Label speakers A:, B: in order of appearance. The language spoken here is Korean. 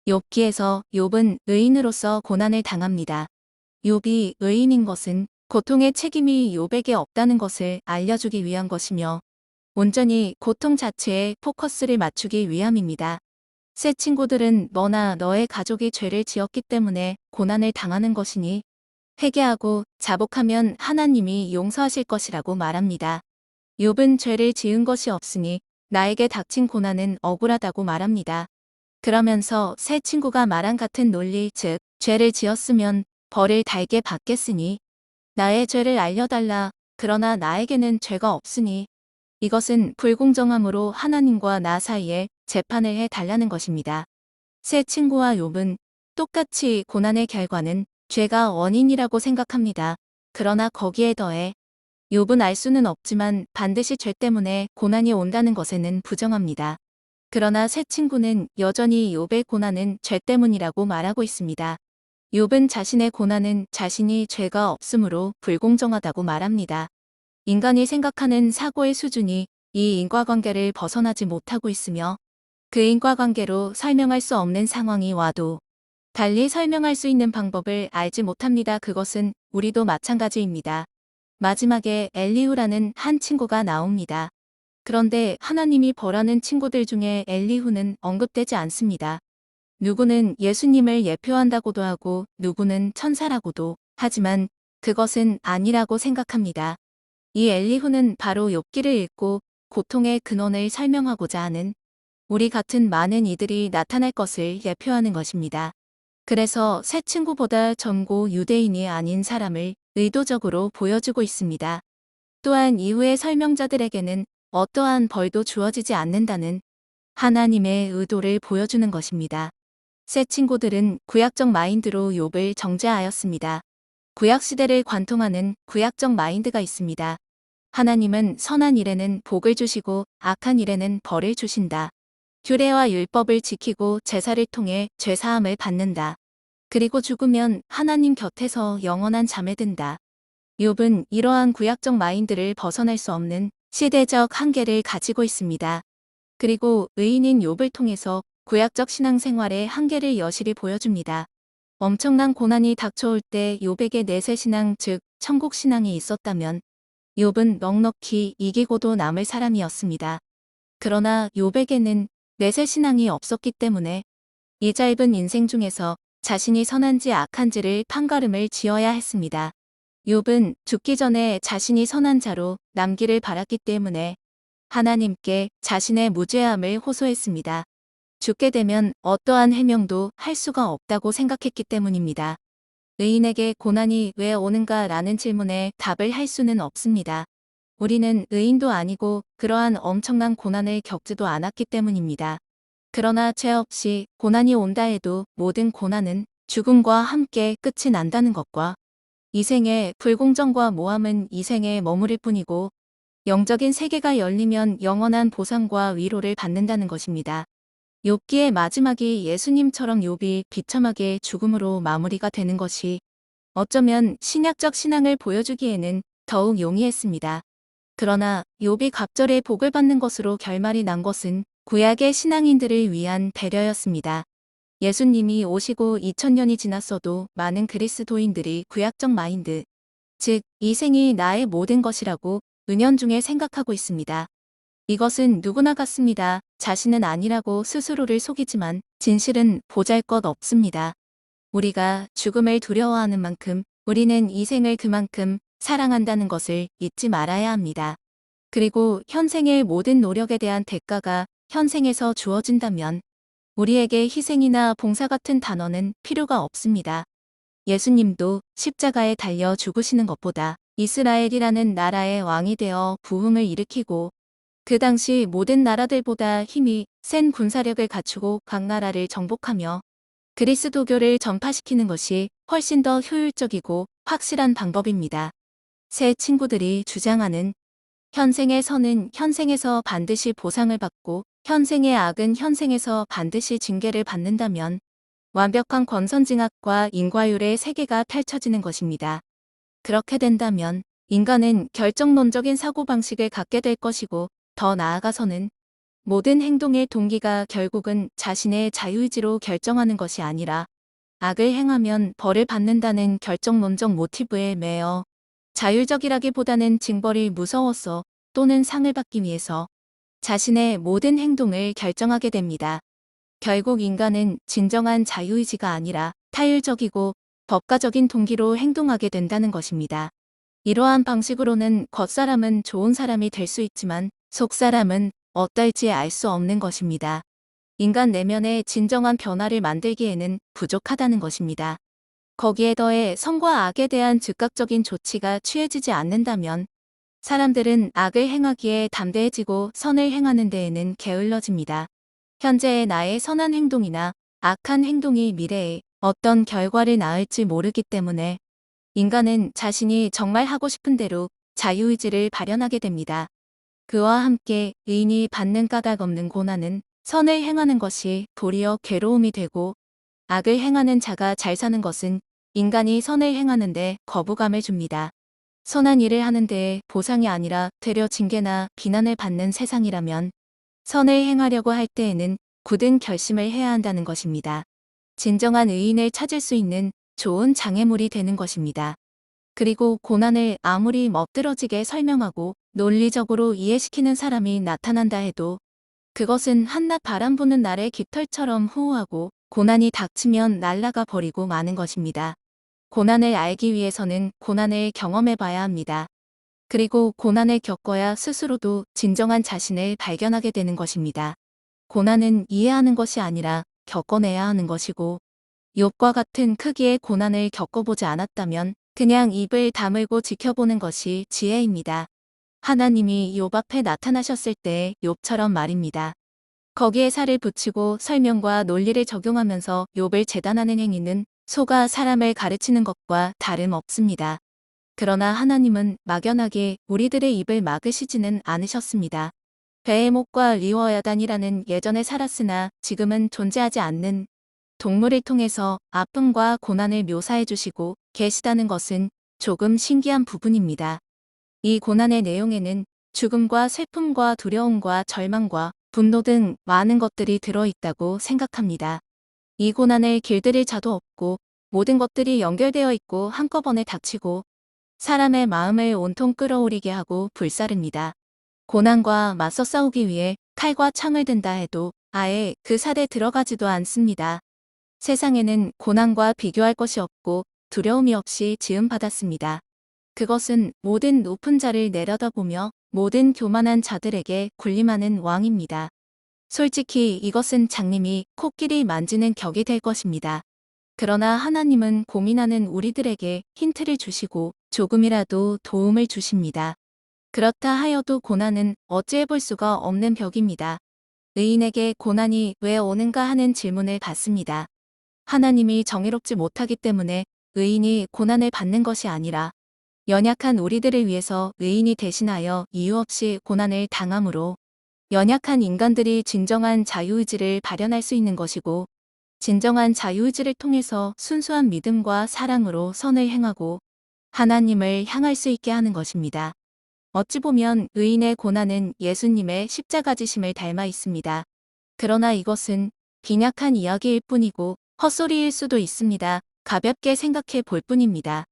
A: 욥기에서 욥은 의인으로서 고난을 당합니다. 욥이 의인인 것은 고통의 책임이 욥에게 없다는 것을 알려주기 위한 것이며 온전히 고통 자체에 포커스를 맞추기 위함입니다. 새 친구들은 너나 너의 가족이 죄를 지었기 때문에 고난을 당하는 것이니 회개하고 자복하면 하나님이 용서하실 것이라고 말합니다. 욥은 죄를 지은 것이 없으니 나에게 닥친 고난은 억울하다고 말합니다. 그러면서 새 친구가 말한 같은 논리, 즉 죄를 지었으면 벌을 달게 받겠으니 나의 죄를 알려달라. 그러나 나에게는 죄가 없으니 이것은 불공정함으로 하나님과 나 사이에 재판을 해달라는 것입니다. 새 친구와 욥은 똑같이 고난의 결과는 죄가 원인이라고 생각합니다. 그러나 거기에 더해 욥은 알 수는 없지만 반드시 죄 때문에 고난이 온다는 것에는 부정합니다. 그러나 새 친구는 여전히 욥의 고난은 죄 때문이라고 말하고 있습니다. 욥은 자신의 고난은 자신이 죄가 없으므로 불공정하다고 말합니다. 인간이 생각하는 사고의 수준이 이 인과관계를 벗어나지 못하고 있으며 그 인과관계로 설명할 수 없는 상황이 와도 달리 설명할 수 있는 방법을 알지 못합니다. 그것은 우리도 마찬가지입니다. 마지막에 엘리후라는 한 친구가 나옵니다. 그런데 하나님이 벌하는 친구들 중에 엘리후는 언급되지 않습니다. 누구는 예수님을 예표한다고도 하고 누구는 천사라고도 하지만 그것은 아니라고 생각합니다. 이 엘리후는 바로 욥기를 읽고 고통의 근원을 설명하고자 하는 우리 같은 많은 이들이 나타날 것을 예표하는 것입니다. 그래서 새 친구보다 전고 유대인이 아닌 사람을 의도적으로 보여주고 있습니다. 또한 이후의 설명자들에게는 어떠한 벌도 주어지지 않는다는 하나님의 의도를 보여주는 것입니다. 새 친구들은 구약적 마인드로 욥을 정죄하였습니다. 구약시대를 관통하는 구약적 마인드가 있습니다. 하나님은 선한 일에는 복을 주시고 악한 일에는 벌을 주신다. 규례와 율법을 지키고 제사를 통해 죄사함을 받는다. 그리고 죽으면 하나님 곁에서 영원한 잠에 든다. 욥은 이러한 구약적 마인드를 벗어날 수 없는 시대적 한계를 가지고 있습니다. 그리고 의인인 욥을 통해서 구약적 신앙생활의 한계를 여실히 보여줍니다. 엄청난 고난이 닥쳐올 때 욥에게 내세신앙 즉 천국신앙이 있었다면 욥은 넉넉히 이기고도 남을 사람이었습니다. 그러나 욥에게는 내세신앙이 없었기 때문에 이 짧은 인생 중에서 자신이 선한지 악한지를 판가름을 지어야 했습니다. 욥은 죽기 전에 자신이 선한 자로 남기를 바랐기 때문에 하나님께 자신의 무죄함을 호소했습니다. 죽게 되면 어떠한 해명도 할 수가 없다고 생각했기 때문입니다. 의인에게 고난이 왜 오는가 라는 질문에 답을 할 수는 없습니다. 우리는 의인도 아니고 그러한 엄청난 고난을 겪지도 않았기 때문입니다. 그러나 죄 없이 고난이 온다 해도 모든 고난은 죽음과 함께 끝이 난다는 것과 이 생의 불공정과 모함은 이 생에 머무를 뿐이고 영적인 세계가 열리면 영원한 보상과 위로를 받는다는 것입니다. 욥기의 마지막이 예수님처럼 욥이 비참하게 죽음으로 마무리가 되는 것이 어쩌면 신약적 신앙을 보여주기에는 더욱 용이했습니다. 그러나 욥이 갑절에 복을 받는 것으로 결말이 난 것은 구약의 신앙인들을 위한 배려였습니다. 예수님이 오시고 2000년이 지났어도 많은 그리스도인들이 구약적 마인드, 즉 이 생이 나의 모든 것이라고 은연중에 생각하고 있습니다. 이것은 누구나 같습니다. 자신은 아니라고 스스로를 속이지만 진실은 보잘것없습니다. 우리가 죽음을 두려워하는 만큼 우리는 이 생을 그만큼 사랑한다는 것을 잊지 말아야 합니다. 그리고 현생의 모든 노력에 대한 대가가 현생에서 주어진다면 우리에게 희생이나 봉사 같은 단어는 필요가 없습니다. 예수님도 십자가에 달려 죽으시는 것보다 이스라엘이라는 나라의 왕이 되어 부흥을 일으키고 그 당시 모든 나라들보다 힘이 센 군사력을 갖추고 각 나라를 정복하며 그리스도교를 전파시키는 것이 훨씬 더 효율적이고 확실한 방법입니다. 새 친구들이 주장하는 현생의 선은 현생에서 반드시 보상을 받고 현생의 악은 현생에서 반드시 징계를 받는다면 완벽한 권선징악과 인과율의 세계가 펼쳐지는 것입니다. 그렇게 된다면 인간은 결정론적인 사고방식을 갖게 될 것이고 더 나아가서는 모든 행동의 동기가 결국은 자신의 자유의지로 결정하는 것이 아니라 악을 행하면 벌을 받는다는 결정론적 모티브에 매여 자율적이라기보다는 징벌이 무서워서 또는 상을 받기 위해서 자신의 모든 행동을 결정하게 됩니다. 결국 인간은 진정한 자유의지가 아니라 타율적이고 법가적인 동기로 행동하게 된다는 것입니다. 이러한 방식으로는 겉사람은 좋은 사람이 될 수 있지만 속사람은 어떨지 알 수 없는 것입니다. 인간 내면의 진정한 변화를 만들기에는 부족하다는 것입니다. 거기에 더해 선과 악에 대한 즉각적인 조치가 취해지지 않는다면 사람들은 악을 행하기에 담대해지고 선을 행하는 데에는 게을러집니다. 현재의 나의 선한 행동이나 악한 행동이 미래에 어떤 결과를 낳을지 모르기 때문에 인간은 자신이 정말 하고 싶은 대로 자유의지를 발현하게 됩니다. 그와 함께 의인이 받는 까닭 없는 고난은 선을 행하는 것이 도리어 괴로움이 되고 악을 행하는 자가 잘 사는 것은 인간이 선을 행하는데 거부감을 줍니다. 선한 일을 하는 데에 보상이 아니라 되려 징계나 비난을 받는 세상이라면 선을 행하려고 할 때에는 굳은 결심을 해야 한다는 것입니다. 진정한 의인을 찾을 수 있는 좋은 장애물이 되는 것입니다. 그리고 고난을 아무리 멋들어지게 설명하고 논리적으로 이해시키는 사람이 나타난다 해도 그것은 한낮 바람 부는 날의 깃털처럼 후우하고 고난이 닥치면 날아가 버리고 마는 것입니다. 고난을 알기 위해서는 고난을 경험해 봐야 합니다. 그리고 고난을 겪어야 스스로도 진정한 자신을 발견하게 되는 것입니다. 고난은 이해하는 것이 아니라 겪어내야 하는 것이고 욥과 같은 크기의 고난을 겪어보지 않았다면 그냥 입을 다물고 지켜보는 것이 지혜입니다. 하나님이 욥 앞에 나타나셨을 때 욥처럼 말입니다. 거기에 살을 붙이고 설명과 논리를 적용하면서 욥을 재단하는 행위는 소가 사람을 가르치는 것과 다름없습니다. 그러나 하나님은 막연하게 우리들의 입을 막으시지는 않으셨습니다. 베헤못과 리워야단이라는 예전에 살았으나 지금은 존재하지 않는 동물을 통해서 아픔과 고난을 묘사해 주시고 계시다는 것은 조금 신기한 부분입니다. 이 고난의 내용에는 죽음과 슬픔과 두려움과 절망과 분노 등 많은 것들이 들어있다고 생각합니다. 이 고난을 길들일 자도 없고 모든 것들이 연결되어 있고 한꺼번에 닥치고 사람의 마음을 온통 끌어올리게 하고 불사릅니다. 고난과 맞서 싸우기 위해 칼과 창을 든다 해도 아예 그 살에 들어가지도 않습니다. 세상에는 고난과 비교할 것이 없고 두려움이 없이 지음받았습니다. 그것은 모든 높은 자를 내려다보며 모든 교만한 자들에게 군림하는 왕입니다. 솔직히 이것은 장님이 코끼리 만지는 격이 될 것입니다. 그러나 하나님은 고민하는 우리들에게 힌트를 주시고 조금이라도 도움을 주십니다. 그렇다 하여도 고난은 어찌해 볼 수가 없는 벽입니다. 의인에게 고난이 왜 오는가 하는 질문을 받습니다. 하나님이 정의롭지 못하기 때문에 의인이 고난을 받는 것이 아니라 연약한 우리들을 위해서 의인이 대신하여 이유 없이 고난을 당함으로 연약한 인간들이 진정한 자유의지를 발현할 수 있는 것이고 진정한 자유의지를 통해서 순수한 믿음과 사랑으로 선을 행하고 하나님을 향할 수 있게 하는 것입니다. 어찌 보면 의인의 고난은 예수님의 십자가 지심을 닮아 있습니다. 그러나 이것은 빈약한 이야기일 뿐이고 헛소리일 수도 있습니다. 가볍게 생각해 볼 뿐입니다.